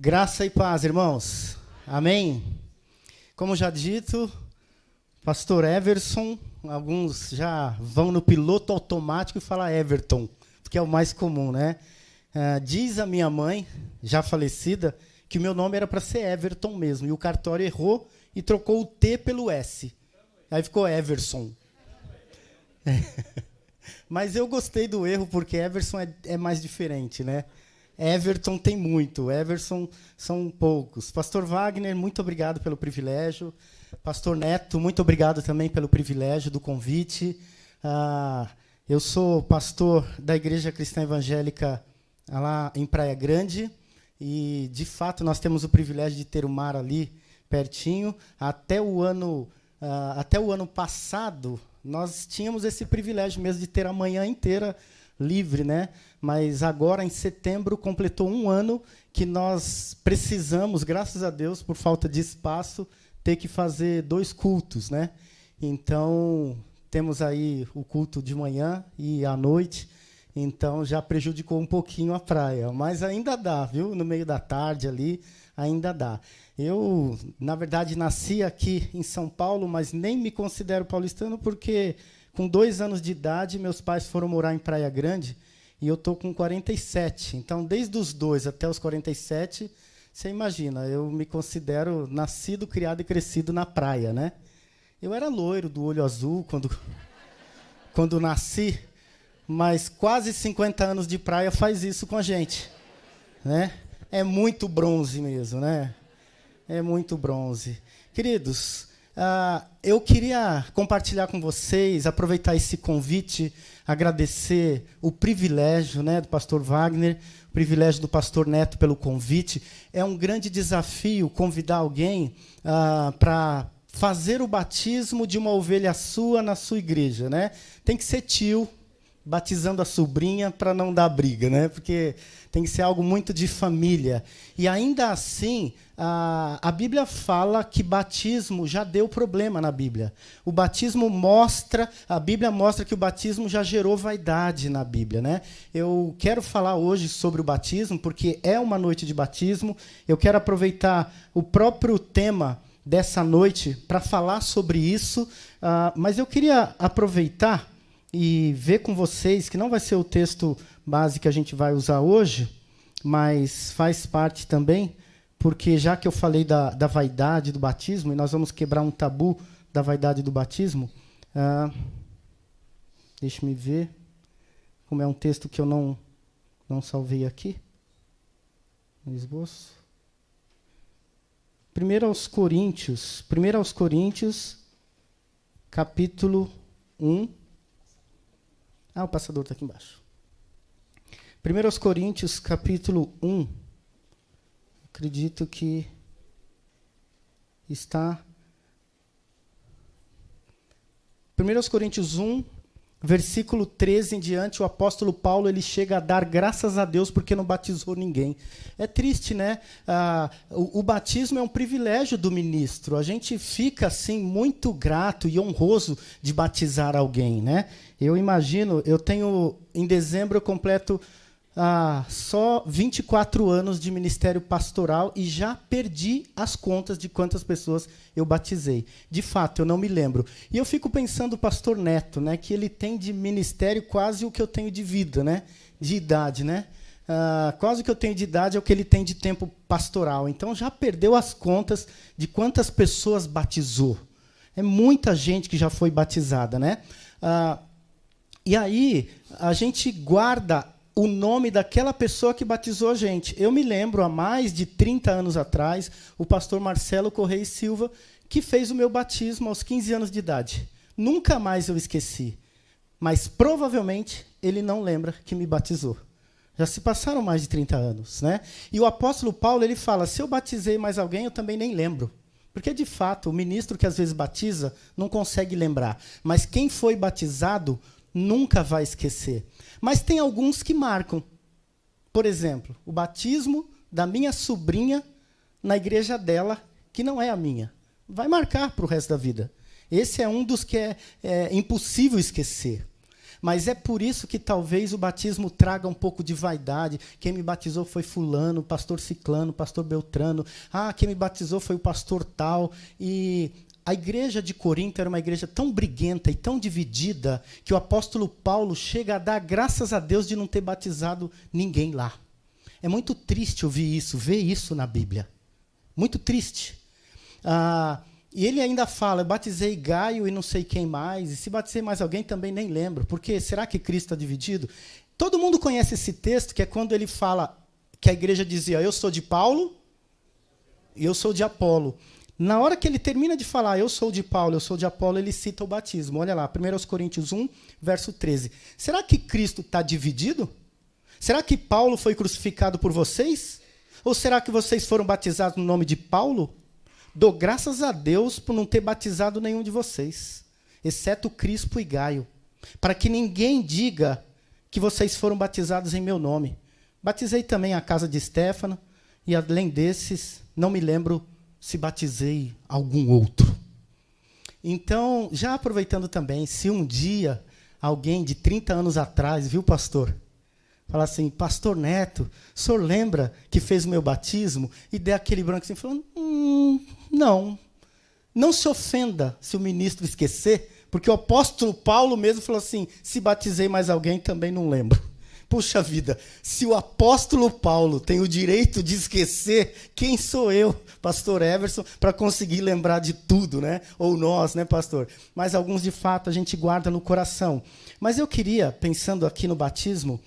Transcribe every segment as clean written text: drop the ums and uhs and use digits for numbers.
Graça e paz, irmãos. Amém? Como já dito, pastor Everson, alguns já vão no piloto automático e falam Everton, que é o mais comum, né? Diz a minha mãe, já falecida, que o meu nome era para ser Everton mesmo, e o cartório errou e trocou o T pelo S. Aí ficou Everson. Mas eu gostei do erro, porque Everson é mais diferente, né? Everton tem muito, Everson são poucos. Pastor Wagner, muito obrigado pelo privilégio. Pastor Neto, muito obrigado também pelo privilégio do convite. Eu sou pastor da Igreja Cristã Evangélica lá em Praia Grande, e, de fato, nós temos o privilégio de ter o mar ali pertinho. Até o ano passado, nós tínhamos esse privilégio mesmo de ter a manhã inteira livre, né? Mas agora, em setembro, completou um ano que nós precisamos, graças a Deus, por falta de espaço, ter que fazer 2 cultos, né? Então, temos aí o culto de manhã e à noite, então já prejudicou um pouquinho a praia, mas ainda dá, viu? No meio da tarde ali, ainda dá. Eu, na verdade, nasci aqui em São Paulo, mas nem me considero paulistano, porque com 2 anos de idade, meus pais foram morar em Praia Grande, e eu estou com 47. Então, desde os 2 até os 47, você imagina, eu me considero nascido, criado e crescido na praia, né? Eu era loiro, do olho azul, quando nasci, mas quase 50 anos de praia faz isso com a gente, né? É muito bronze mesmo, né? É muito bronze. Queridos, eu queria compartilhar com vocês, aproveitar esse convite, agradecer o privilégio, né, do pastor Wagner, o privilégio do pastor Neto pelo convite. É um grande desafio convidar alguém para fazer o batismo de uma ovelha sua na sua igreja, né? Tem que ser tio batizando a sobrinha para não dar briga, né? Porque tem que ser algo muito de família. E ainda assim, a Bíblia fala que batismo já deu problema na Bíblia. A Bíblia mostra que o batismo já gerou vaidade na Bíblia, né? Eu quero falar hoje sobre o batismo, porque é uma noite de batismo. Eu quero aproveitar o próprio tema dessa noite para falar sobre isso, mas eu queria aproveitar e ver com vocês, que não vai ser o texto base que a gente vai usar hoje, mas faz parte também, porque já que eu falei da vaidade do batismo, e nós vamos quebrar um tabu da vaidade do batismo, deixa-me ver, como é um texto que eu não salvei aqui, no esboço. 1 aos Coríntios, capítulo 1. O passador está aqui embaixo. 1 aos Coríntios, capítulo 1. Acredito que está... 1 aos Coríntios 1, versículo 13 em diante, o apóstolo Paulo ele chega a dar graças a Deus porque não batizou ninguém. É triste, né? O batismo é um privilégio do ministro. A gente fica assim muito grato e honroso de batizar alguém, né? Eu imagino, em dezembro eu completo só 24 anos de ministério pastoral e já perdi as contas de quantas pessoas eu batizei. De fato, eu não me lembro. E eu fico pensando o pastor Neto, né, que ele tem de ministério quase o que eu tenho de vida, né, de idade, né? Quase o que eu tenho de idade é o que ele tem de tempo pastoral. Então, já perdeu as contas de quantas pessoas batizou. É muita gente que já foi batizada, né? E aí, a gente guarda o nome daquela pessoa que batizou a gente. Eu me lembro, há mais de 30 anos atrás, o pastor Marcelo Correia e Silva, que fez o meu batismo aos 15 anos de idade. Nunca mais eu esqueci. Mas, provavelmente, ele não lembra que me batizou. Já se passaram mais de 30 anos, né? E o apóstolo Paulo ele fala, se eu batizei mais alguém, eu também nem lembro. Porque, de fato, o ministro que às vezes batiza não consegue lembrar. Mas quem foi batizado nunca vai esquecer. Mas tem alguns que marcam. Por exemplo, o batismo da minha sobrinha na igreja dela, que não é a minha. Vai marcar para o resto da vida. Esse é um dos que é impossível esquecer. Mas é por isso que talvez o batismo traga um pouco de vaidade. Quem me batizou foi fulano, pastor ciclano, pastor beltrano. Ah, quem me batizou foi o pastor tal. E a igreja de Corinto era uma igreja tão briguenta e tão dividida que o apóstolo Paulo chega a dar graças a Deus de não ter batizado ninguém lá. É muito triste ouvir isso, ver isso na Bíblia. Muito triste. E ele ainda fala, eu batizei Gaio e não sei quem mais, e se batizei mais alguém também nem lembro, porque será que Cristo está dividido? Todo mundo conhece esse texto, que é quando ele fala que a igreja dizia, eu sou de Paulo e eu sou de Apolo. Na hora que ele termina de falar, eu sou de Paulo, eu sou de Apolo, ele cita o batismo. Olha lá, 1 Coríntios 1, verso 13. Será que Cristo está dividido? Será que Paulo foi crucificado por vocês? Ou será que vocês foram batizados no nome de Paulo? Dou graças a Deus por não ter batizado nenhum de vocês, exceto Crispo e Gaio, para que ninguém diga que vocês foram batizados em meu nome. Batizei também a casa de Estéfano, e além desses, não me lembro se batizei algum outro. Então, já aproveitando também, se um dia alguém de 30 anos atrás, viu, pastor? Fala assim, pastor Neto, o senhor lembra que fez o meu batismo? E der aquele branco assim, falando, não. Não se ofenda se o ministro esquecer, porque o apóstolo Paulo mesmo falou assim, se batizei mais alguém, também não lembro. Puxa vida, se o apóstolo Paulo tem o direito de esquecer, quem sou eu, pastor Everson, para conseguir lembrar de tudo, né? Ou nós, né, pastor? Mas alguns, de fato, a gente guarda no coração. Mas eu queria, pensando aqui no batismo,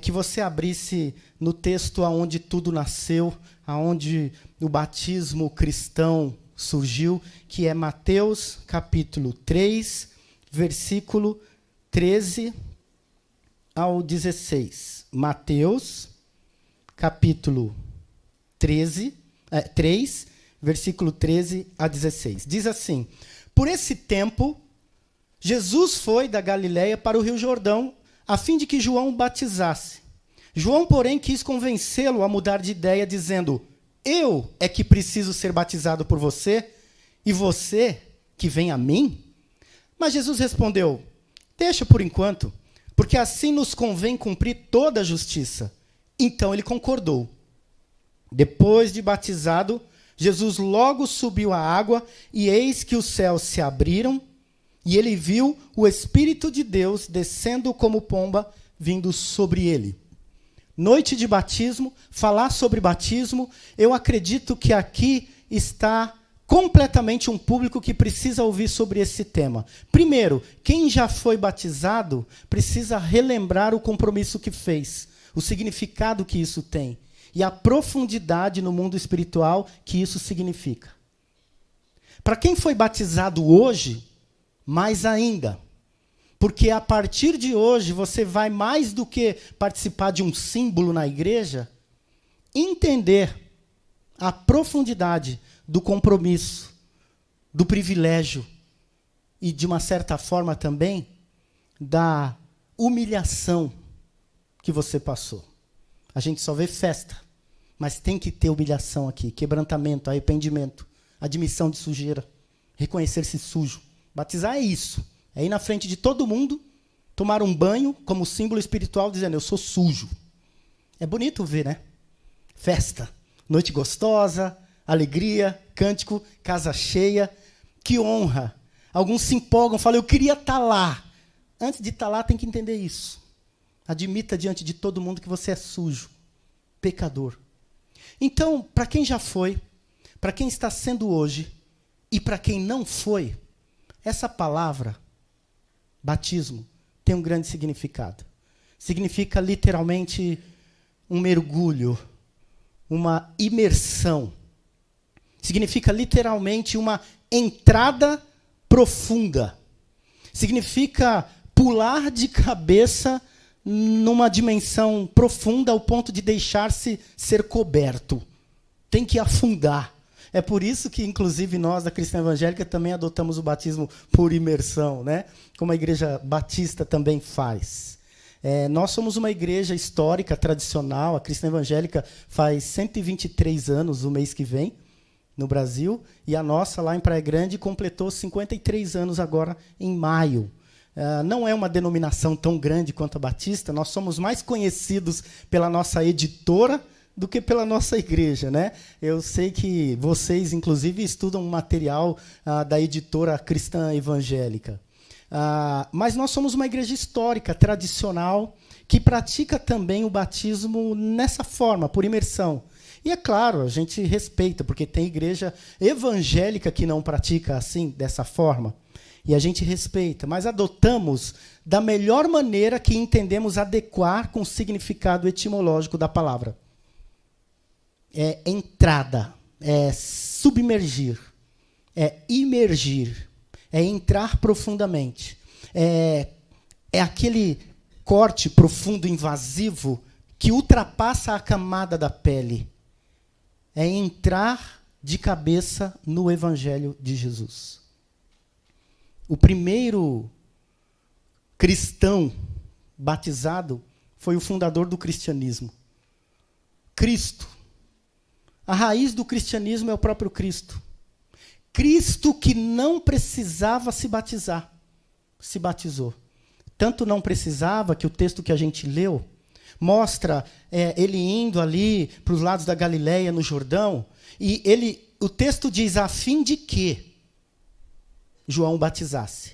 que você abrisse no texto aonde tudo nasceu, aonde o batismo cristão surgiu, que é Mateus capítulo 3, versículo 13 ao 16. Mateus capítulo 3, versículo 13 a 16. Diz assim, por esse tempo, Jesus foi da Galiléia para o Rio Jordão, a fim de que João o batizasse. João, porém, quis convencê-lo a mudar de ideia, dizendo, eu é que preciso ser batizado por você, e você que vem a mim? Mas Jesus respondeu, deixa por enquanto, porque assim nos convém cumprir toda a justiça. Então ele concordou. Depois de batizado, Jesus logo subiu à água, e eis que os céus se abriram, e ele viu o Espírito de Deus descendo como pomba, vindo sobre ele. Noite de batismo, falar sobre batismo, eu acredito que aqui está completamente um público que precisa ouvir sobre esse tema. Primeiro, quem já foi batizado precisa relembrar o compromisso que fez, o significado que isso tem e a profundidade no mundo espiritual que isso significa. Para quem foi batizado hoje, mais ainda, porque a partir de hoje você vai mais do que participar de um símbolo na igreja, entender a profundidade do compromisso, do privilégio e, de uma certa forma também, da humilhação que você passou. A gente só vê festa, mas tem que ter humilhação aqui, quebrantamento, arrependimento, admissão de sujeira, reconhecer-se sujo. Batizar é isso, é ir na frente de todo mundo, tomar um banho como símbolo espiritual, dizendo, eu sou sujo. É bonito ver, né? Festa, noite gostosa, alegria, cântico, casa cheia, que honra. Alguns se empolgam, falam, eu queria estar lá. Antes de estar lá, tem que entender isso. Admita diante de todo mundo que você é sujo, pecador. Então, para quem já foi, para quem está sendo hoje, e para quem não foi, essa palavra, batismo, tem um grande significado. Significa literalmente um mergulho, uma imersão. Significa literalmente uma entrada profunda. Significa pular de cabeça numa dimensão profunda ao ponto de deixar-se ser coberto. Tem que afundar. É por isso que, inclusive, nós, da Cristã Evangélica, também adotamos o batismo por imersão, né? Como a Igreja Batista também faz. Nós somos uma igreja histórica, tradicional. A Cristã Evangélica faz 123 anos o mês que vem, no Brasil, e a nossa, lá em Praia Grande, completou 53 anos agora, em maio. Não é uma denominação tão grande quanto a Batista, nós somos mais conhecidos pela nossa editora do que pela nossa igreja, né? Eu sei que vocês, inclusive, estudam um material da editora Cristã Evangélica. Mas nós somos uma igreja histórica, tradicional, que pratica também o batismo nessa forma, por imersão. E é claro, a gente respeita, porque tem igreja evangélica que não pratica assim, dessa forma. E a gente respeita, mas adotamos da melhor maneira que entendemos adequar com o significado etimológico da palavra. É entrada, é submergir, é imergir, é entrar profundamente. É aquele corte profundo, invasivo, que ultrapassa a camada da pele. É entrar de cabeça no Evangelho de Jesus. O primeiro cristão batizado foi o fundador do cristianismo. Cristo. A raiz do cristianismo é o próprio Cristo. Cristo que não precisava se batizar, se batizou. Tanto não precisava que o texto que a gente leu mostra ele indo ali para os lados da Galileia, no Jordão, e o texto diz, a fim de que João batizasse.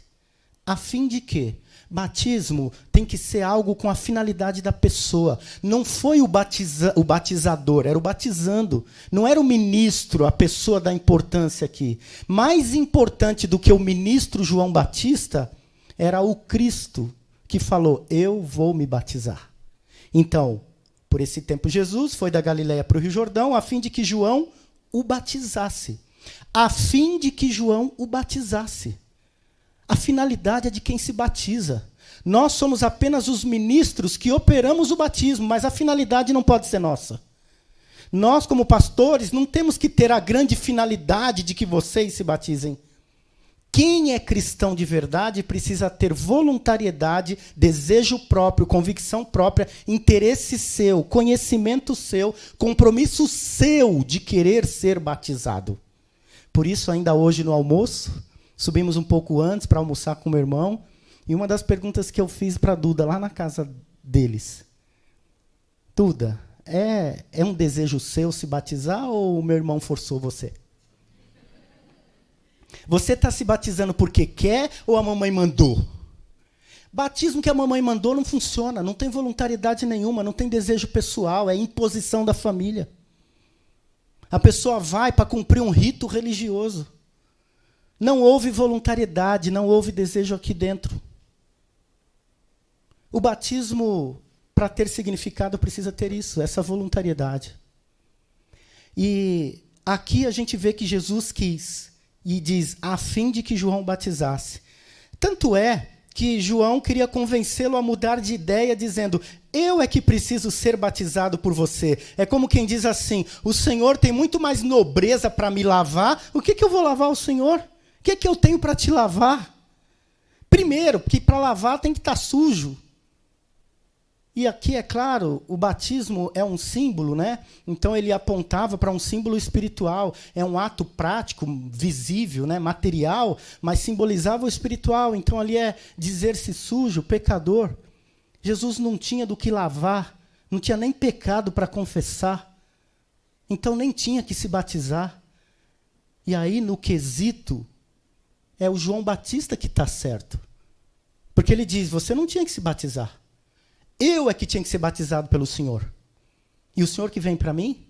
A fim de quê? Batismo tem que ser algo com a finalidade da pessoa. Não foi o batizador, era o batizando. Não era o ministro, a pessoa da importância aqui. Mais importante do que o ministro João Batista era o Cristo que falou, eu vou me batizar. Então, por esse tempo, Jesus foi da Galileia para o Rio Jordão, a fim de que João o batizasse. A fim de que João o batizasse. A finalidade é de quem se batiza. Nós somos apenas os ministros que operamos o batismo, mas a finalidade não pode ser nossa. Nós, como pastores, não temos que ter a grande finalidade de que vocês se batizem. Quem é cristão de verdade precisa ter voluntariedade, desejo próprio, convicção própria, interesse seu, conhecimento seu, compromisso seu de querer ser batizado. Por isso, ainda hoje no almoço, subimos um pouco antes para almoçar com o meu irmão, e uma das perguntas que eu fiz para a Duda, lá na casa deles. Duda, é um desejo seu se batizar ou o meu irmão forçou você? Você está se batizando porque quer ou a mamãe mandou? Batismo que a mamãe mandou não funciona, não tem voluntariedade nenhuma, não tem desejo pessoal, é imposição da família. A pessoa vai para cumprir um rito religioso. Não houve voluntariedade, não houve desejo aqui dentro. O batismo, para ter significado, precisa ter isso, essa voluntariedade. E aqui a gente vê que Jesus quis, e diz, a fim de que João batizasse. Tanto é que João queria convencê-lo a mudar de ideia, dizendo, eu é que preciso ser batizado por você. É como quem diz assim, o Senhor tem muito mais nobreza para me lavar, o que eu vou lavar o Senhor? O que eu tenho para te lavar? Primeiro, porque para lavar tem que estar sujo. E aqui, é claro, o batismo é um símbolo, né? Então ele apontava para um símbolo espiritual. É um ato prático, visível, né? Material, mas simbolizava o espiritual. Então ali é dizer-se sujo, pecador. Jesus não tinha do que lavar, não tinha nem pecado para confessar. Então nem tinha que se batizar. E aí, no quesito, é o João Batista que está certo. Porque ele diz, você não tinha que se batizar. Eu é que tinha que ser batizado pelo Senhor. E o Senhor que vem para mim?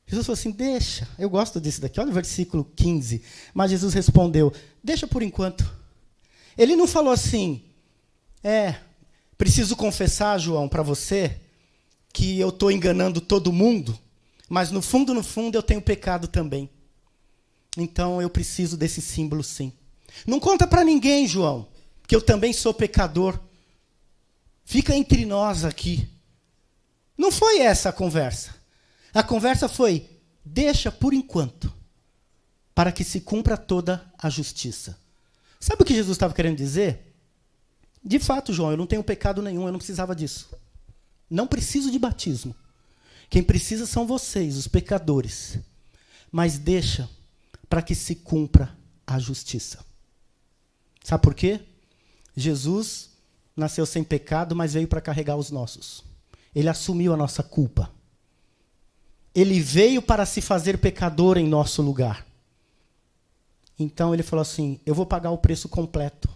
Jesus falou assim, deixa. Eu gosto disso daqui, olha o versículo 15. Mas Jesus respondeu, deixa por enquanto. Ele não falou assim, preciso confessar, João, para você, que eu estou enganando todo mundo, mas no fundo, eu tenho pecado também. Então eu preciso desse símbolo sim. Não conta para ninguém, João, que eu também sou pecador. Fica entre nós aqui. Não foi essa a conversa. A conversa foi, deixa por enquanto, para que se cumpra toda a justiça. Sabe o que Jesus estava querendo dizer? De fato, João, eu não tenho pecado nenhum, eu não precisava disso. Não preciso de batismo. Quem precisa são vocês, os pecadores. Mas deixa para que se cumpra a justiça. Sabe por quê? Jesus nasceu sem pecado, mas veio para carregar os nossos. Ele assumiu a nossa culpa. Ele veio para se fazer pecador em nosso lugar. Então ele falou assim, eu vou pagar o preço completo.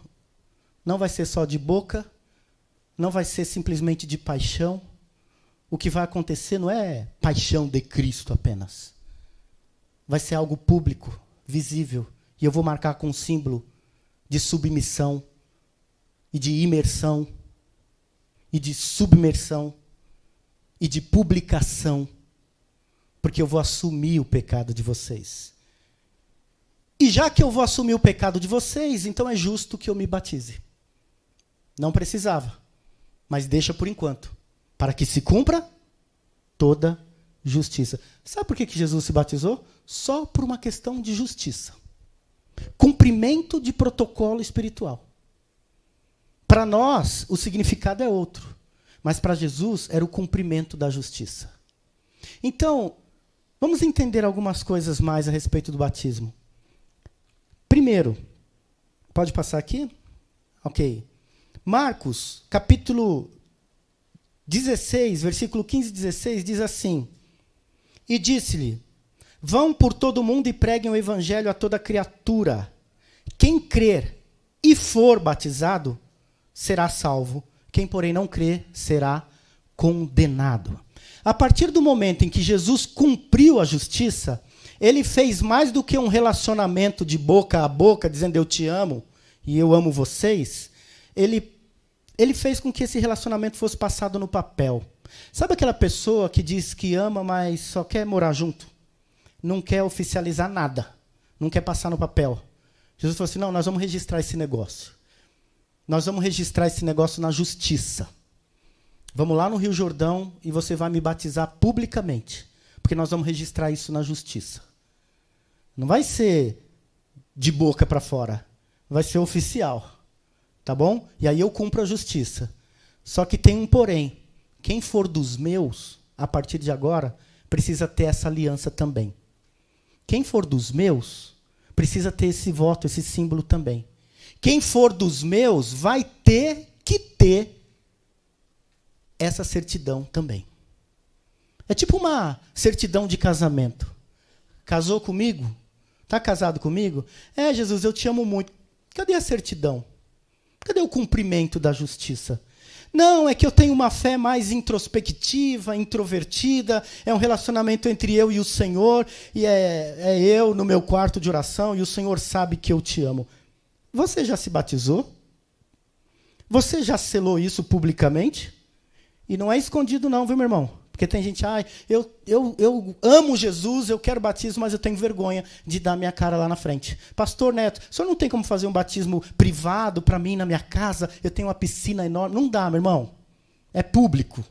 Não vai ser só de boca, não vai ser simplesmente de paixão. O que vai acontecer não é paixão de Cristo apenas. Vai ser algo público, visível. E eu vou marcar com um símbolo de submissão, e de imersão, e de submersão, e de publicação. Porque eu vou assumir o pecado de vocês. E já que eu vou assumir o pecado de vocês, então é justo que eu me batize. Não precisava, mas deixa por enquanto, para que se cumpra toda justiça. Sabe por que Jesus se batizou? Só por uma questão de justiça. Cumprimento de protocolo espiritual. Para nós, o significado é outro, mas para Jesus era o cumprimento da justiça. Então, vamos entender algumas coisas mais a respeito do batismo. Primeiro, pode passar aqui? Ok. Marcos, capítulo 16, versículo 15 e 16, diz assim, e disse-lhe, vão por todo o mundo e preguem o evangelho a toda criatura. Quem crer e for batizado, será salvo. Quem, porém, não crer, será condenado. A partir do momento em que Jesus cumpriu a justiça, ele fez mais do que um relacionamento de boca a boca, dizendo eu te amo e eu amo vocês. Ele fez com que esse relacionamento fosse passado no papel. Sabe aquela pessoa que diz que ama, mas só quer morar junto? Não quer oficializar nada. Não quer passar no papel. Jesus falou assim, não, nós vamos registrar esse negócio. Nós vamos registrar esse negócio na justiça. Vamos lá no Rio Jordão e você vai me batizar publicamente. Porque nós vamos registrar isso na justiça. Não vai ser de boca para fora. Vai ser oficial. Tá bom? E aí eu cumpro a justiça. Só que tem um porém. Quem for dos meus, a partir de agora, precisa ter essa aliança também. Quem for dos meus, precisa ter esse voto, esse símbolo também. Quem for dos meus, vai ter que ter essa certidão também. É tipo uma certidão de casamento. Casou comigo? Está casado comigo? É, Jesus, eu te amo muito. Cadê a certidão? Cadê o cumprimento da justiça? Não, é que eu tenho uma fé mais introspectiva, introvertida, é um relacionamento entre eu e o Senhor, e é eu no meu quarto de oração, e o Senhor sabe que eu te amo. Você já se batizou? Você já selou isso publicamente? E não é escondido não, viu, meu irmão? Porque tem gente, eu amo Jesus, eu quero batismo, mas eu tenho vergonha de dar minha cara lá na frente. Pastor Neto, o senhor não tem como fazer um batismo privado para mim na minha casa? Eu tenho uma piscina enorme. Não dá, meu irmão. É público.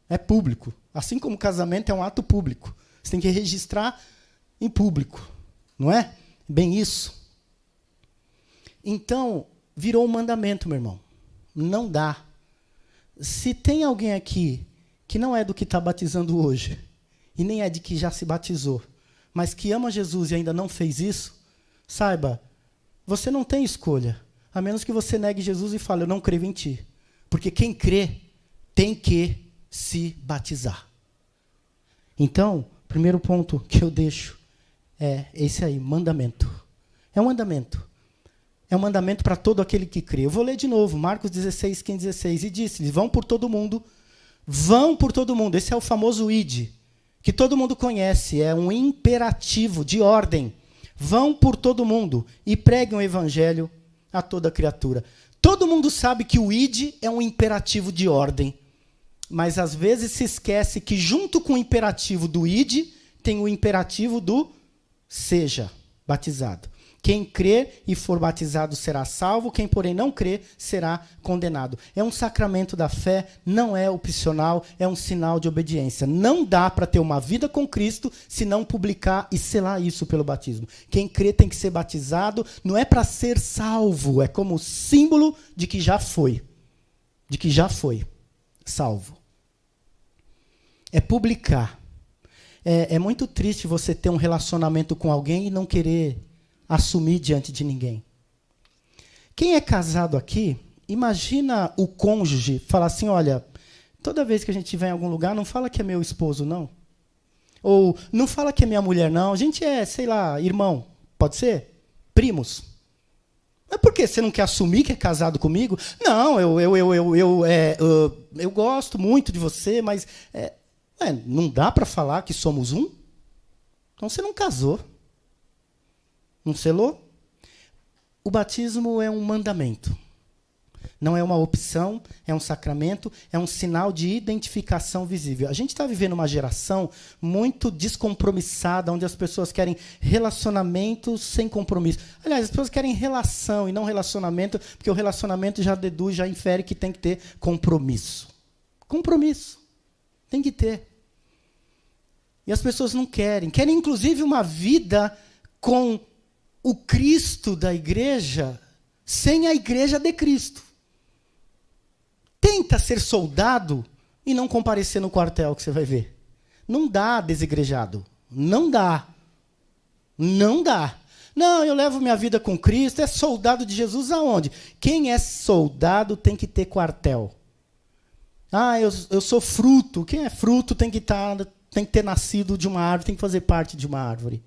É público. Assim como o casamento é um ato público. Você tem que registrar em público. Não é? Bem isso. Então, virou um mandamento, meu irmão. Não dá. Se tem alguém aqui que não é do que está batizando hoje, e nem é de que já se batizou, mas que ama Jesus e ainda não fez isso, saiba, você não tem escolha, a menos que você negue Jesus e fale, eu não creio em ti. Porque quem crê tem que se batizar. Então, o primeiro ponto que eu deixo é esse aí, mandamento. É um mandamento. É um mandamento para todo aquele que crê. Eu vou ler de novo, Marcos 16, 15, 16. E disse-lhes, vão por todo mundo. Vão por todo mundo. Esse é o famoso id, que todo mundo conhece. É um imperativo de ordem. Vão por todo mundo e preguem o evangelho a toda criatura. Todo mundo sabe que o id é um imperativo de ordem. Mas às vezes se esquece que junto com o imperativo do id, tem o imperativo do seja batizado. Quem crer e for batizado será salvo, quem, porém, não crer será condenado. É um sacramento da fé, não é opcional, é um sinal de obediência. Não dá para ter uma vida com Cristo se não publicar e selar isso pelo batismo. Quem crê tem que ser batizado, não é para ser salvo, é como símbolo de que já foi. De que já foi salvo. É publicar. É muito triste você ter um relacionamento com alguém e não querer assumir diante de ninguém. Quem é casado aqui, imagina o cônjuge falar assim, olha, toda vez que a gente estiver em algum lugar, não fala que é meu esposo, não. Ou não fala que é minha mulher, não. A gente é, sei lá, irmão. Pode ser? Primos. Mas por quê? Você não quer assumir que é casado comigo? Não, eu gosto muito de você, mas não dá para falar que somos um? Então você não casou. Não selou? O batismo é um mandamento. Não é uma opção, é um sacramento, é um sinal de identificação visível. A gente está vivendo uma geração muito descompromissada, onde as pessoas querem relacionamento sem compromisso. Aliás, as pessoas querem relação e não relacionamento, porque o relacionamento já deduz, já infere que tem que ter compromisso. Compromisso. Tem que ter. E as pessoas não querem. Querem, inclusive, uma vida com o Cristo da igreja sem a igreja de Cristo. Tenta ser soldado e não comparecer no quartel, que você vai ver. Não dá, desigrejado. Não dá. Não dá. Não, eu levo minha vida com Cristo. É soldado de Jesus aonde? Quem é soldado tem que ter quartel. Ah, eu sou fruto. Quem é fruto tem que ter nascido de uma árvore, tem que fazer parte de uma árvore.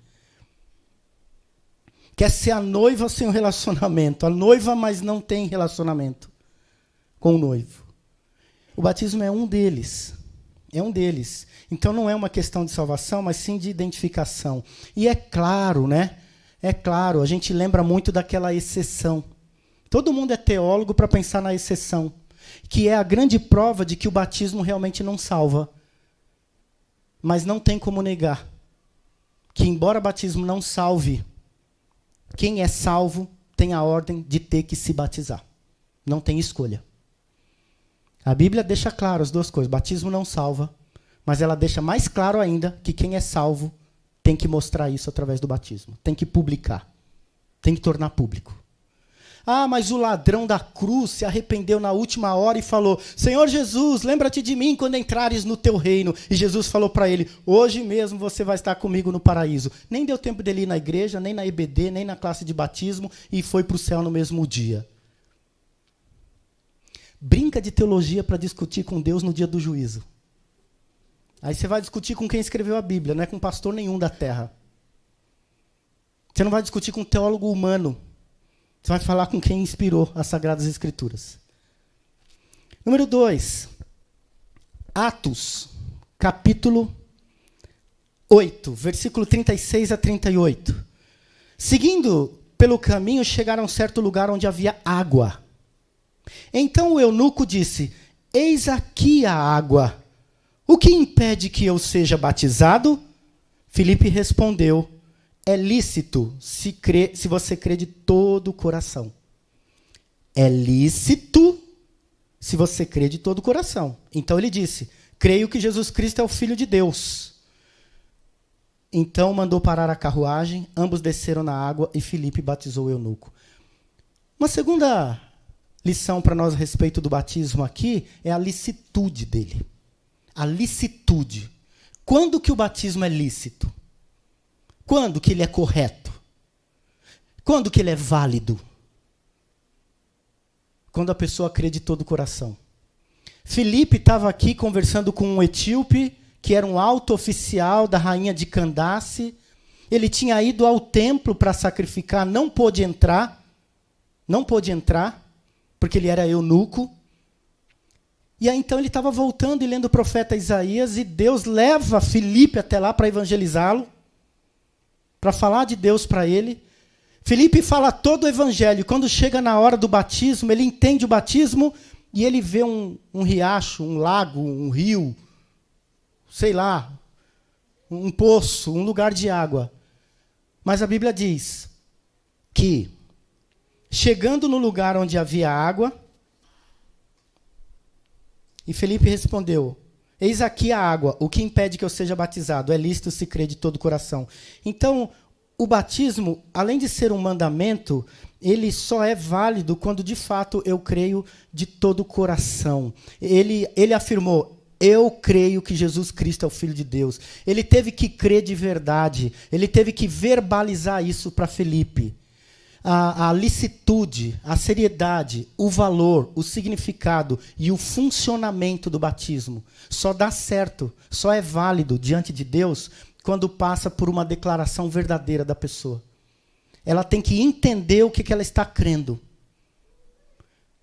Quer ser a noiva sem o relacionamento. A noiva, mas não tem relacionamento com o noivo. O batismo é um deles. É um deles. Então não é uma questão de salvação, mas sim de identificação. E é claro, né? É claro, a gente lembra muito daquela exceção. Todo mundo é teólogo para pensar na exceção, que é a grande prova de que o batismo realmente não salva. Mas não tem como negar que, embora o batismo não salve, quem é salvo tem a ordem de ter que se batizar. Não tem escolha. A Bíblia deixa claro as duas coisas. Batismo não salva, mas ela deixa mais claro ainda que quem é salvo tem que mostrar isso através do batismo. Tem que publicar. Tem que tornar público. Ah, mas o ladrão da cruz se arrependeu na última hora e falou, Senhor Jesus, lembra-te de mim quando entrares no teu reino. E Jesus falou para ele, hoje mesmo você vai estar comigo no paraíso. Nem deu tempo dele ir na igreja, nem na EBD, nem na classe de batismo, e foi para o céu no mesmo dia. Brinca de teologia para discutir com Deus no dia do juízo. Aí você vai discutir com quem escreveu a Bíblia, não é com pastor nenhum da terra. Você não vai discutir com um teólogo humano. Você vai falar com quem inspirou as Sagradas Escrituras. Número 2. Atos, capítulo 8, versículo 36 a 38. Seguindo pelo caminho, chegaram a um certo lugar onde havia água. Então o eunuco disse, eis aqui a água. O que impede que eu seja batizado? Filipe respondeu, é lícito se você crê de todo o coração. É lícito se você crê de todo o coração. Então ele disse, creio que Jesus Cristo é o Filho de Deus. Então mandou parar a carruagem, ambos desceram na água e Filipe batizou o eunuco. Uma segunda lição para nós a respeito do batismo aqui é a licitude dele. A licitude. Quando que o batismo é lícito? Quando que ele é correto? Quando que ele é válido? Quando a pessoa crê de todo o coração. Filipe estava aqui conversando com um etíope, que era um alto oficial da rainha de Candace. Ele tinha ido ao templo para sacrificar, não pôde entrar, porque ele era eunuco. E aí então ele estava voltando e lendo o profeta Isaías, e Deus leva Filipe até lá para evangelizá-lo, para falar de Deus para ele. Filipe fala todo o evangelho. Quando chega na hora do batismo, ele entende o batismo e ele vê um riacho, um lago, um rio, sei lá, um poço, um lugar de água. Mas a Bíblia diz que, chegando no lugar onde havia água, e Filipe respondeu, eis aqui a água, o que impede que eu seja batizado? É lícito se crer de todo o coração. Então, o batismo, além de ser um mandamento, ele só é válido quando, de fato, eu creio de todo o coração. Ele afirmou, eu creio que Jesus Cristo é o Filho de Deus. Ele teve que crer de verdade. Ele teve que verbalizar isso para Filipe. a licitude, a seriedade, o valor, o significado e o funcionamento do batismo só dá certo, só é válido diante de Deus quando passa por uma declaração verdadeira da pessoa. Ela tem que entender o que ela está crendo.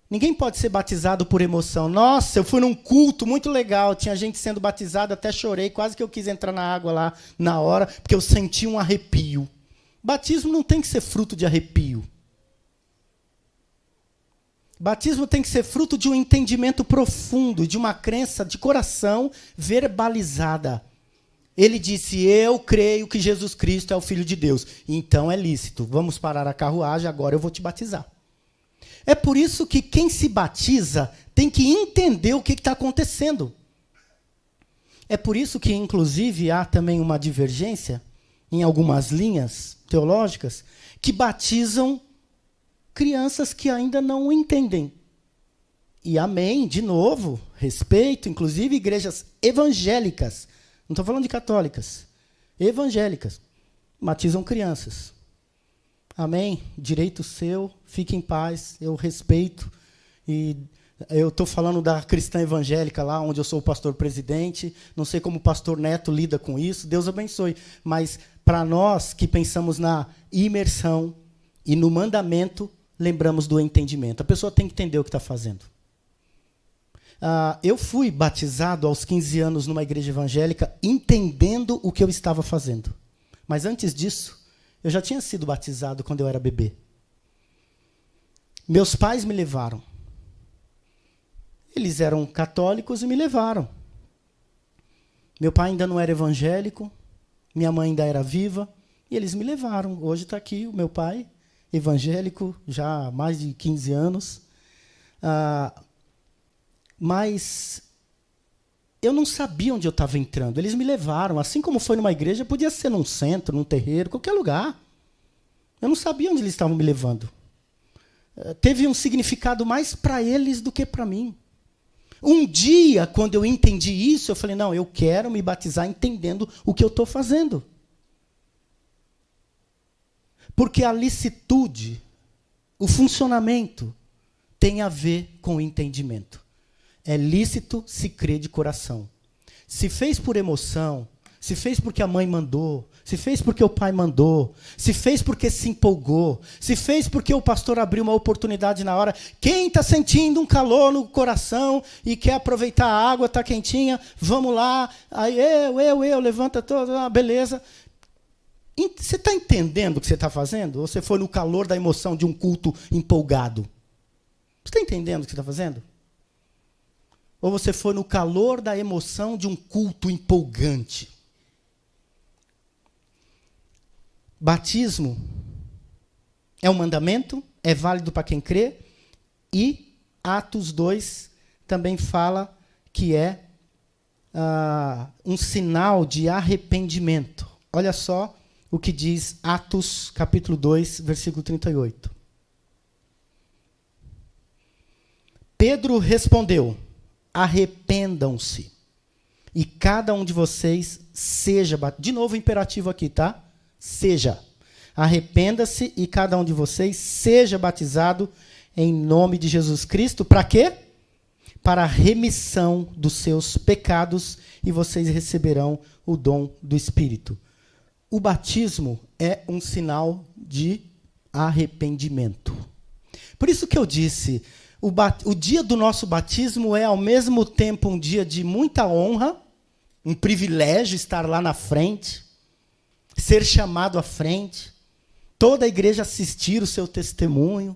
Ninguém pode ser batizado por emoção. Nossa, eu fui num culto muito legal, tinha gente sendo batizada, até chorei, quase que eu quis entrar na água lá na hora, porque eu senti um arrepio. Batismo não tem que ser fruto de arrepio. Batismo tem que ser fruto de um entendimento profundo, de uma crença de coração verbalizada. Ele disse, eu creio que Jesus Cristo é o Filho de Deus. Então é lícito. Vamos parar a carruagem, agora eu vou te batizar. É por isso que quem se batiza tem que entender o que está acontecendo. É por isso que, inclusive, há também uma divergência em algumas linhas teológicas que batizam crianças que ainda não entendem. E amém, de novo, respeito, inclusive igrejas evangélicas, não estou falando de católicas, evangélicas, batizam crianças. Amém, direito seu, fique em paz, eu respeito. E eu estou falando da cristã evangélica lá, onde eu sou o pastor presidente, não sei como o pastor Neto lida com isso, Deus abençoe. Mas para nós que pensamos na imersão e no mandamento, lembramos do entendimento. A pessoa tem que entender o que está fazendo. Eu fui batizado aos 15 anos numa igreja evangélica, entendendo o que eu estava fazendo. Mas antes disso, eu já tinha sido batizado quando eu era bebê. Meus pais me levaram. Eles eram católicos e me levaram. Meu pai ainda não era evangélico, minha mãe ainda era viva, e eles me levaram. Hoje está aqui o meu pai, evangélico, já há mais de 15 anos. Mas eu não sabia onde eu estava entrando. Eles me levaram. Assim como foi numa igreja, podia ser num centro, num terreiro, qualquer lugar. Eu não sabia onde eles estavam me levando. Teve um significado mais para eles do que para mim. Um dia, quando eu entendi isso, eu falei, não, eu quero me batizar entendendo o que eu estou fazendo. Porque a licitude, o funcionamento, tem a ver com o entendimento. É lícito se crer de coração. Se fez por emoção, se fez porque a mãe mandou, se fez porque o pai mandou, se fez porque se empolgou, se fez porque o pastor abriu uma oportunidade na hora. Quem está sentindo um calor no coração e quer aproveitar a água, está quentinha, vamos lá. Aí eu, levanta todo, beleza. Você está entendendo o que você está fazendo? Ou você foi no calor da emoção de um culto empolgado? Você está entendendo o que você está fazendo? Ou você foi no calor da emoção de um culto empolgante? Batismo é um mandamento, é válido para quem crê, e Atos 2 também fala que é um sinal de arrependimento. Olha só o que diz Atos capítulo 2, versículo 38. Pedro respondeu, arrependam-se, e cada um de vocês seja batizado. De novo o imperativo aqui, tá? Seja. Arrependa-se e cada um de vocês seja batizado em nome de Jesus Cristo. Para quê? Para a remissão dos seus pecados, e vocês receberão o dom do Espírito. O batismo é um sinal de arrependimento. Por isso que eu disse, o dia do nosso batismo é ao mesmo tempo um dia de muita honra, um privilégio estar lá na frente, ser chamado à frente, toda a igreja assistir o seu testemunho.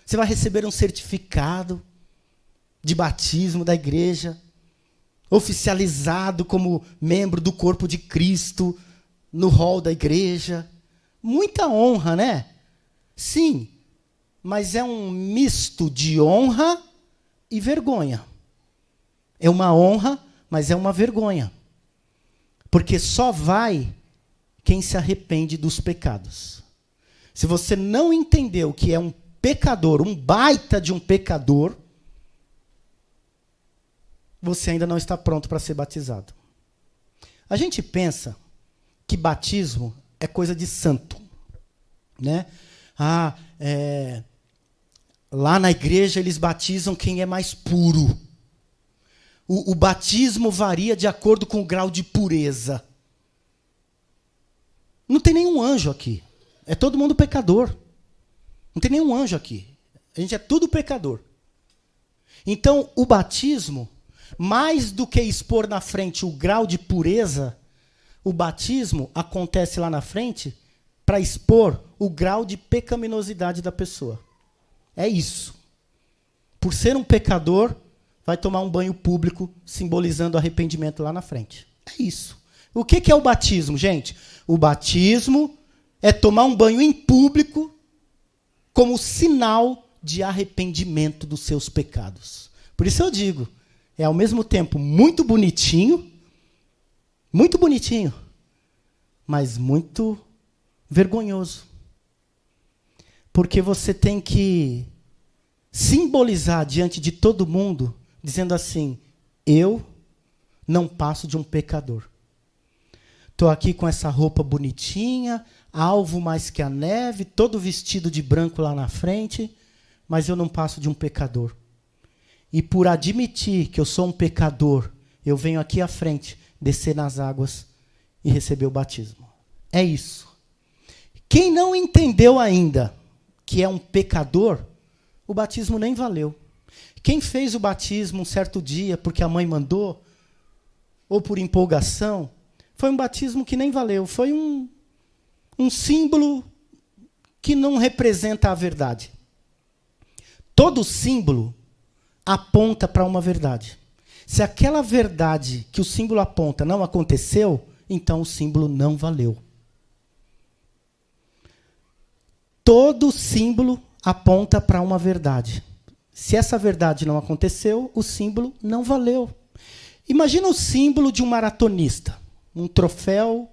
Você vai receber um certificado de batismo da igreja, oficializado como membro do corpo de Cristo, no hall da igreja. Muita honra, né? Sim, mas é um misto de honra e vergonha. É uma honra, mas é uma vergonha. Porque só vai quem se arrepende dos pecados. Se você não entendeu que é um pecador, um baita de um pecador, você ainda não está pronto para ser batizado. A gente pensa que batismo é coisa de santo, né? Lá na igreja eles batizam quem é mais puro. O batismo varia de acordo com o grau de pureza. Não tem nenhum anjo aqui. É todo mundo pecador. Não tem nenhum anjo aqui. A gente é tudo pecador. Então, o batismo, mais do que expor na frente o grau de pureza, o batismo acontece lá na frente para expor o grau de pecaminosidade da pessoa. É isso. Por ser um pecador, vai tomar um banho público, simbolizando arrependimento lá na frente. É isso. O que é o batismo, gente? O batismo é tomar um banho em público como sinal de arrependimento dos seus pecados. Por isso eu digo, é ao mesmo tempo muito bonitinho, mas muito vergonhoso. Porque você tem que simbolizar diante de todo mundo, dizendo assim, eu não passo de um pecador. Estou aqui com essa roupa bonitinha, alvo mais que a neve, todo vestido de branco lá na frente, mas eu não passo de um pecador. E por admitir que eu sou um pecador, eu venho aqui à frente, descer nas águas e receber o batismo. É isso. Quem não entendeu ainda que é um pecador, o batismo nem valeu. Quem fez o batismo um certo dia porque a mãe mandou, ou por empolgação, foi um batismo que nem valeu. Foi um símbolo que não representa a verdade. Todo símbolo aponta para uma verdade. Se aquela verdade que o símbolo aponta não aconteceu, então o símbolo não valeu. Todo símbolo aponta para uma verdade. Se essa verdade não aconteceu, o símbolo não valeu. Imagina o símbolo de um maratonista. Um troféu,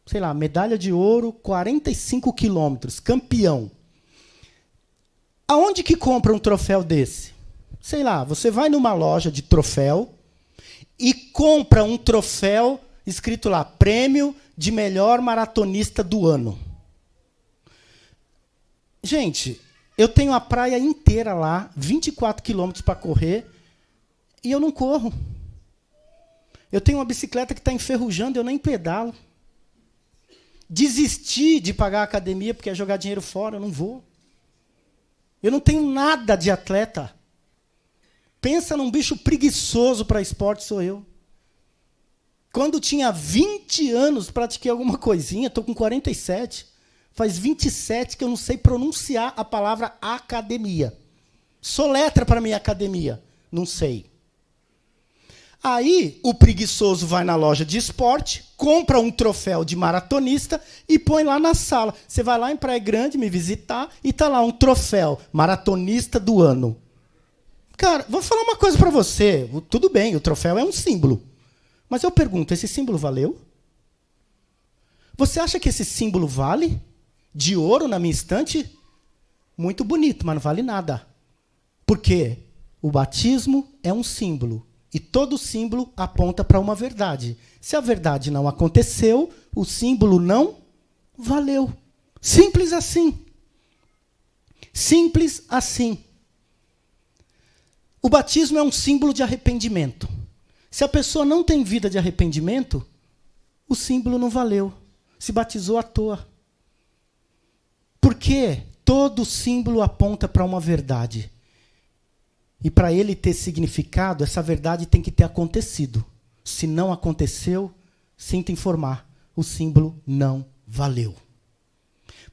sei lá, medalha de ouro, 45 quilômetros, campeão. Aonde que compra um troféu desse? Sei lá, você vai numa loja de troféu e compra um troféu escrito lá, prêmio de melhor maratonista do ano. Gente, eu tenho a praia inteira lá, 24 quilômetros para correr, e eu não corro. Eu tenho uma bicicleta que está enferrujando, eu nem pedalo. Desisti de pagar a academia porque é jogar dinheiro fora, eu não vou. Eu não tenho nada de atleta. Pensa num bicho preguiçoso para esporte, sou eu. Quando tinha 20 anos, pratiquei alguma coisinha, estou com 47. Faz 27 que eu não sei pronunciar a palavra academia. Soletra para mim academia. Não sei. Aí, o preguiçoso vai na loja de esporte, compra um troféu de maratonista e põe lá na sala. Você vai lá em Praia Grande me visitar e está lá um troféu, maratonista do ano. Cara, vou falar uma coisa para você. Tudo bem, o troféu é um símbolo. Mas eu pergunto, esse símbolo valeu? Você acha que esse símbolo vale? De ouro na minha estante? Muito bonito, mas não vale nada. Por quê? O batismo é um símbolo. E todo símbolo aponta para uma verdade. Se a verdade não aconteceu, o símbolo não valeu. Simples assim. Simples assim. O batismo é um símbolo de arrependimento. Se a pessoa não tem vida de arrependimento, o símbolo não valeu. Se batizou à toa. Porque todo símbolo aponta para uma verdade. E para ele ter significado, essa verdade tem que ter acontecido. Se não aconteceu, sinto informar, o símbolo não valeu.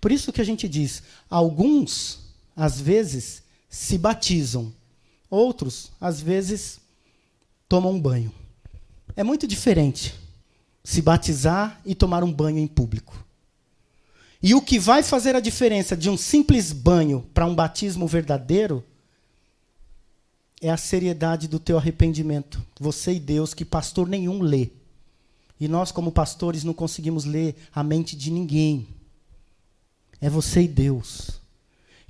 Por isso que a gente diz, alguns, às vezes, se batizam. Outros, às vezes, tomam um banho. É muito diferente se batizar e tomar um banho em público. E o que vai fazer a diferença de um simples banho para um batismo verdadeiro é a seriedade do teu arrependimento. Você e Deus, que pastor nenhum lê. E nós, como pastores, não conseguimos ler a mente de ninguém. É você e Deus.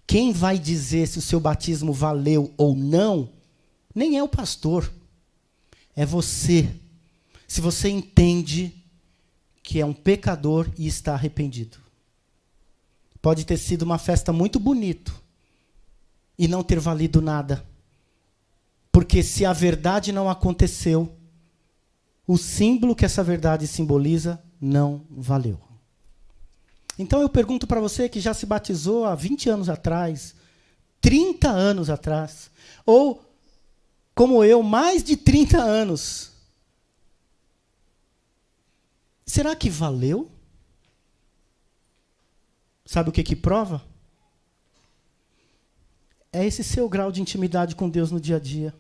Quem vai dizer se o seu batismo valeu ou não, nem é o pastor. É você. Se você entende que é um pecador e está arrependido. Pode ter sido uma festa muito bonita e não ter valido nada. Porque se a verdade não aconteceu, o símbolo que essa verdade simboliza não valeu. Então eu pergunto para você que já se batizou há 20 anos atrás, 30 anos atrás, ou, como eu, mais de 30 anos. Será que valeu? Sabe o que prova? É esse seu grau de intimidade com Deus no dia a dia.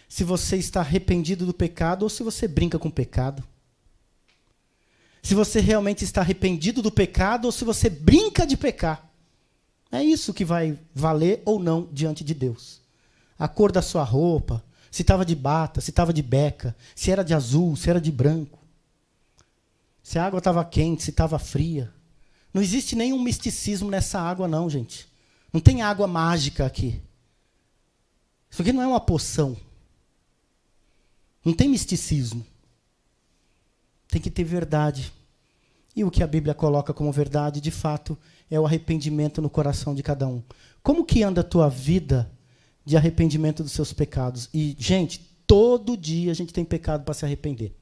Se você está arrependido do pecado ou se você brinca com o pecado. Se você realmente está arrependido do pecado ou se você brinca de pecar. É isso que vai valer ou não diante de Deus. A cor da sua roupa, se estava de bata, se estava de beca, se era de azul, se era de branco. Se a água estava quente, se estava fria. Não existe nenhum misticismo nessa água não, gente. Não tem água mágica aqui. Isso aqui não é uma poção. Não tem misticismo. Tem que ter verdade. E o que a Bíblia coloca como verdade, de fato, é o arrependimento no coração de cada um. Como que anda a tua vida de arrependimento dos seus pecados? E, gente, todo dia a gente tem pecado para se arrepender.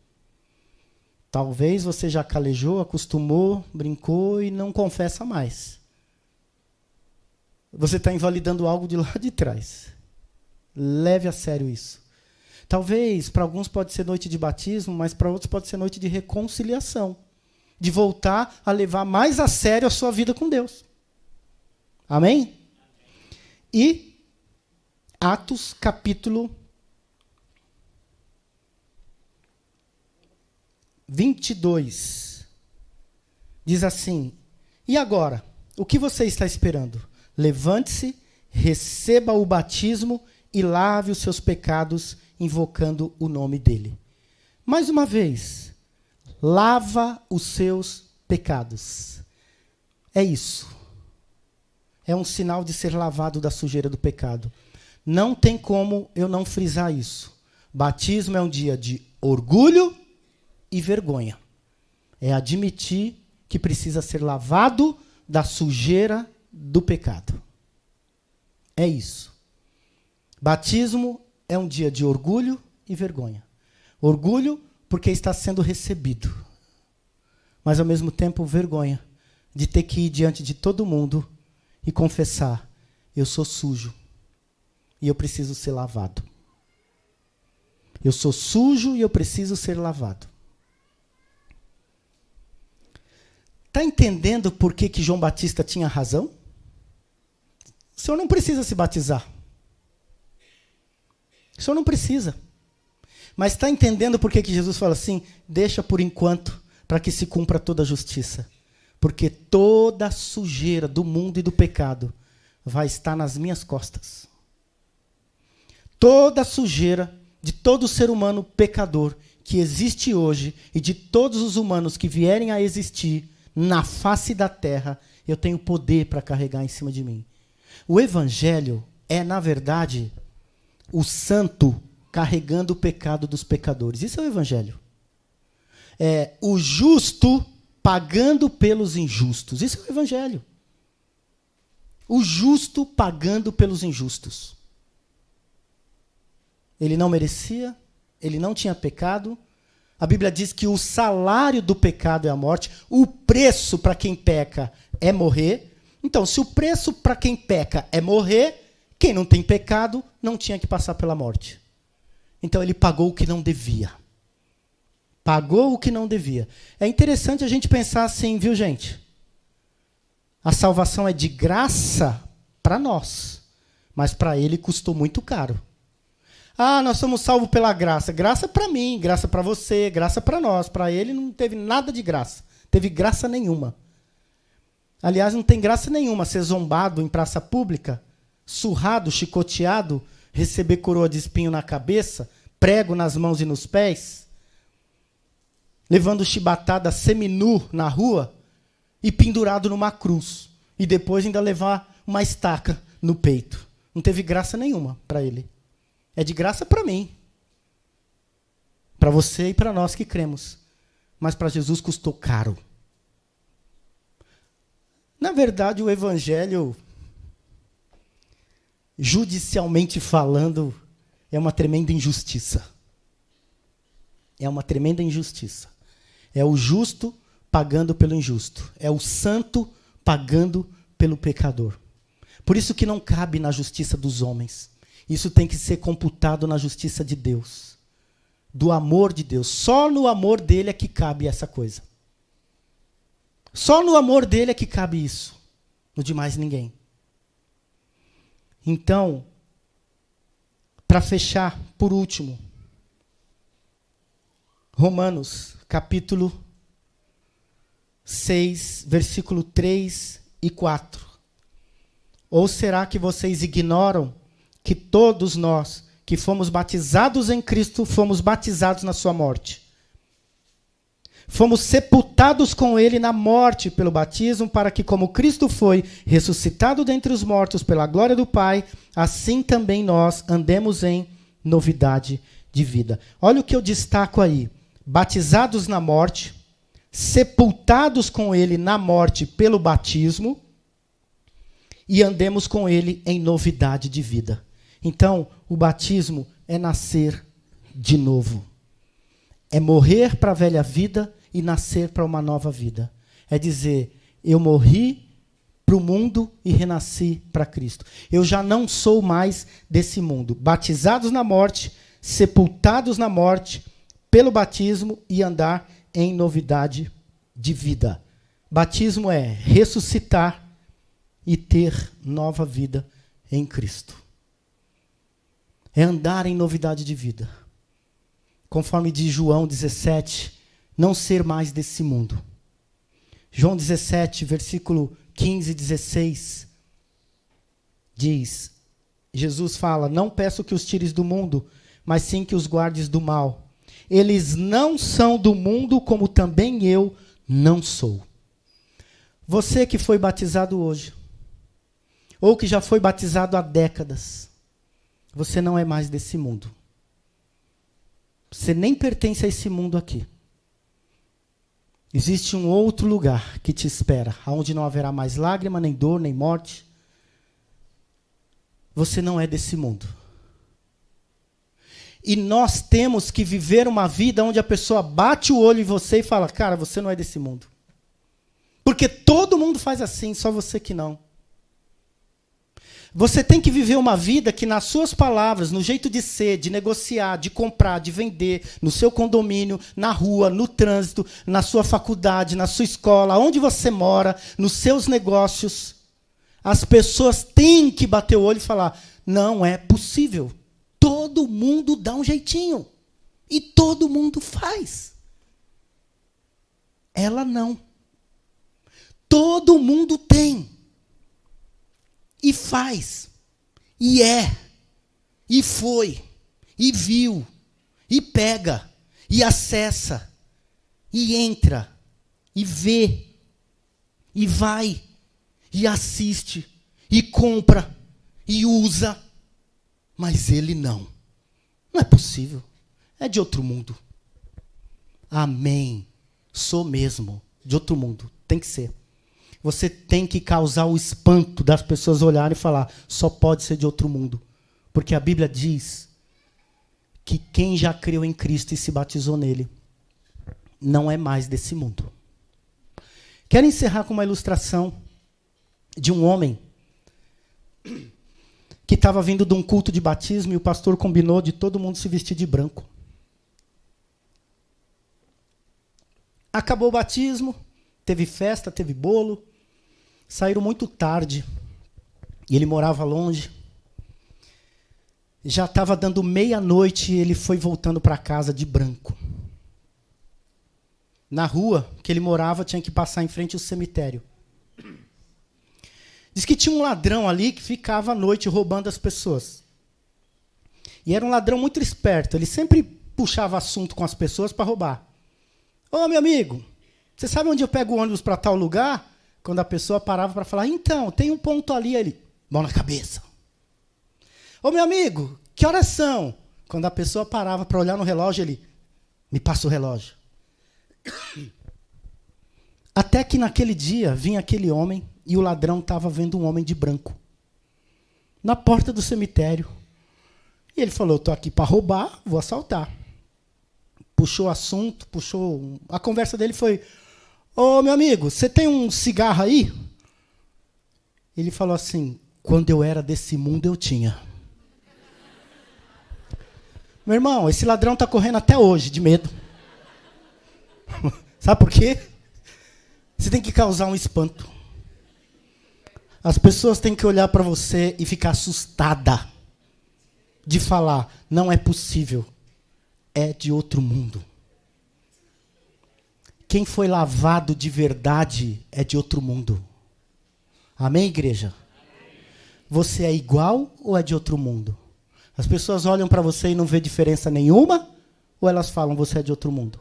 Talvez você já calejou, acostumou, brincou e não confessa mais. Você está invalidando algo de lá de trás. Leve a sério isso. Talvez, para alguns pode ser noite de batismo, mas para outros pode ser noite de reconciliação. De voltar a levar mais a sério a sua vida com Deus. Amém? E Atos capítulo 22. Diz assim: e agora? O que você está esperando? Levante-se, receba o batismo e lave os seus pecados, invocando o nome dele. Mais uma vez, lava os seus pecados. É isso. É um sinal de ser lavado da sujeira do pecado. Não tem como eu não frisar isso. Batismo é um dia de orgulho e vergonha. É admitir que precisa ser lavado da sujeira do pecado. É isso. Batismo é um dia de orgulho e vergonha. Orgulho porque está sendo recebido. Mas, ao mesmo tempo, vergonha de ter que ir diante de todo mundo e confessar: eu sou sujo e eu preciso ser lavado. Eu sou sujo e eu preciso ser lavado. Está entendendo por que João Batista tinha razão? O senhor não precisa se batizar. O senhor não precisa. Mas está entendendo por que Jesus fala assim: deixa por enquanto, para que se cumpra toda a justiça. Porque toda a sujeira do mundo e do pecado vai estar nas minhas costas. Toda a sujeira de todo ser humano pecador que existe hoje e de todos os humanos que vierem a existir na face da terra, eu tenho poder para carregar em cima de mim. O evangelho é, na verdade, o santo carregando o pecado dos pecadores. Isso é o evangelho. É o justo pagando pelos injustos. Isso é o evangelho. O justo pagando pelos injustos. Ele não merecia, ele não tinha pecado. A Bíblia diz que o salário do pecado é a morte, o preço para quem peca é morrer. Então, se o preço para quem peca é morrer, quem não tem pecado não tinha que passar pela morte. Então, ele pagou o que não devia. Pagou o que não devia. É interessante a gente pensar assim, viu, gente? A salvação é de graça para nós, mas para ele custou muito caro. Ah, nós somos salvos pela graça. Graça para mim, graça para você, graça para nós. Para ele não teve nada de graça. Teve graça nenhuma. Aliás, não tem graça nenhuma ser zombado em praça pública, surrado, chicoteado, receber coroa de espinho na cabeça, prego nas mãos e nos pés, levando chibatada seminu na rua e pendurado numa cruz. E depois ainda levar uma estaca no peito. Não teve graça nenhuma para ele. É de graça para mim, para você e para nós que cremos. Mas para Jesus custou caro. Na verdade, o evangelho, judicialmente falando, é uma tremenda injustiça. É uma tremenda injustiça. É o justo pagando pelo injusto. É o santo pagando pelo pecador. Por isso que não cabe na justiça dos homens. Isso tem que ser computado na justiça de Deus. Do amor de Deus. Só no amor dele é que cabe essa coisa. Só no amor dele é que cabe isso. No de mais ninguém. Então, para fechar, por último, Romanos, capítulo 6, versículo 3 e 4. Ou será que vocês ignoram que todos nós que fomos batizados em Cristo, fomos batizados na sua morte? Fomos sepultados com ele na morte pelo batismo, para que, como Cristo foi ressuscitado dentre os mortos pela glória do Pai, assim também nós andemos em novidade de vida. Olha o que eu destaco aí. Batizados na morte, sepultados com ele na morte pelo batismo, e andemos com ele em novidade de vida. Então, o batismo é nascer de novo. É morrer para a velha vida e nascer para uma nova vida. É dizer, eu morri para o mundo e renasci para Cristo. Eu já não sou mais desse mundo. Batizados na morte, sepultados na morte, pelo batismo e andar em novidade de vida. Batismo é ressuscitar e ter nova vida em Cristo. É andar em novidade de vida. Conforme diz João 17, não ser mais desse mundo. João 17, versículo 15 e 16, diz, Jesus fala, não peço que os tires do mundo, mas sim que os guardes do mal. Eles não são do mundo, como também eu não sou. Você que foi batizado hoje, ou que já foi batizado há décadas, você não é mais desse mundo. Você nem pertence a esse mundo aqui. Existe um outro lugar que te espera, onde não haverá mais lágrima, nem dor, nem morte. Você não é desse mundo. E nós temos que viver uma vida onde a pessoa bate o olho em você e fala, cara, você não é desse mundo. Porque todo mundo faz assim, só você que não. Você tem que viver uma vida que nas suas palavras, no jeito de ser, de negociar, de comprar, de vender, no seu condomínio, na rua, no trânsito, na sua faculdade, na sua escola, onde você mora, nos seus negócios, as pessoas têm que bater o olho e falar, não é possível. Todo mundo dá um jeitinho. E todo mundo faz. Ela não. Todo mundo tem. E faz, e é, e foi, e viu, e pega, e acessa, e entra, e vê, e vai, e assiste, e compra, e usa. Mas ele não. Não é possível. É de outro mundo. Amém. Sou mesmo de outro mundo. Tem que ser. Você tem que causar o espanto das pessoas olharem e falar, só pode ser de outro mundo. Porque a Bíblia diz que quem já creu em Cristo e se batizou nele, não é mais desse mundo. Quero encerrar com uma ilustração de um homem que estava vindo de um culto de batismo e o pastor combinou de todo mundo se vestir de branco. Acabou o batismo, teve festa, teve bolo. Saíram muito tarde, e ele morava longe. Já estava dando meia-noite e ele foi voltando para casa de branco. Na rua que ele morava, tinha que passar em frente ao cemitério. Diz que tinha um ladrão ali que ficava à noite roubando as pessoas. E era um ladrão muito esperto, ele sempre puxava assunto com as pessoas para roubar. Ô, meu amigo, você sabe onde eu pego o ônibus para tal lugar? Quando a pessoa parava para falar, então, tem um ponto ali, ele, mão na cabeça. Ô, meu amigo, que horas são? Quando a pessoa parava para olhar no relógio, ele, me passa o relógio. Até que naquele dia, vinha aquele homem, e o ladrão estava vendo um homem de branco na porta do cemitério. E ele falou, estou aqui para roubar, vou assaltar. Puxou o assunto, a conversa dele foi, ô meu amigo, você tem um cigarro aí? Ele falou assim, quando eu era desse mundo eu tinha. Meu irmão, esse ladrão está correndo até hoje, de medo. Sabe por quê? Você tem que causar um espanto. As pessoas têm que olhar para você e ficar assustada. De falar, não é possível. É de outro mundo. Quem foi lavado de verdade é de outro mundo. Amém, igreja? Você é igual ou é de outro mundo? As pessoas olham para você e não vê diferença nenhuma? Ou elas falam, você é de outro mundo?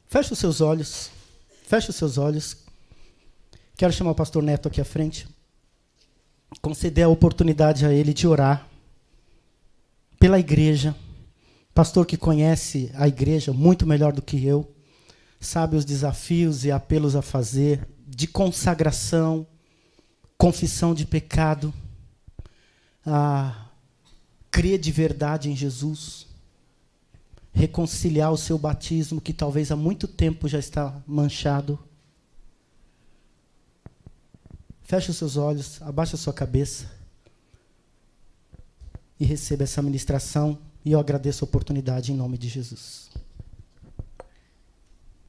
Feche os seus olhos. Feche os seus olhos. Quero chamar o pastor Neto aqui à frente. Conceder a oportunidade a ele de orar pela igreja. Pastor que conhece a igreja muito melhor do que eu. Sabe os desafios e apelos a fazer. De consagração. Confissão de pecado. A crer de verdade em Jesus, reconciliar o seu batismo, que talvez há muito tempo já está manchado. Feche os seus olhos, abaixa a sua cabeça e receba essa ministração, e eu agradeço a oportunidade em nome de Jesus.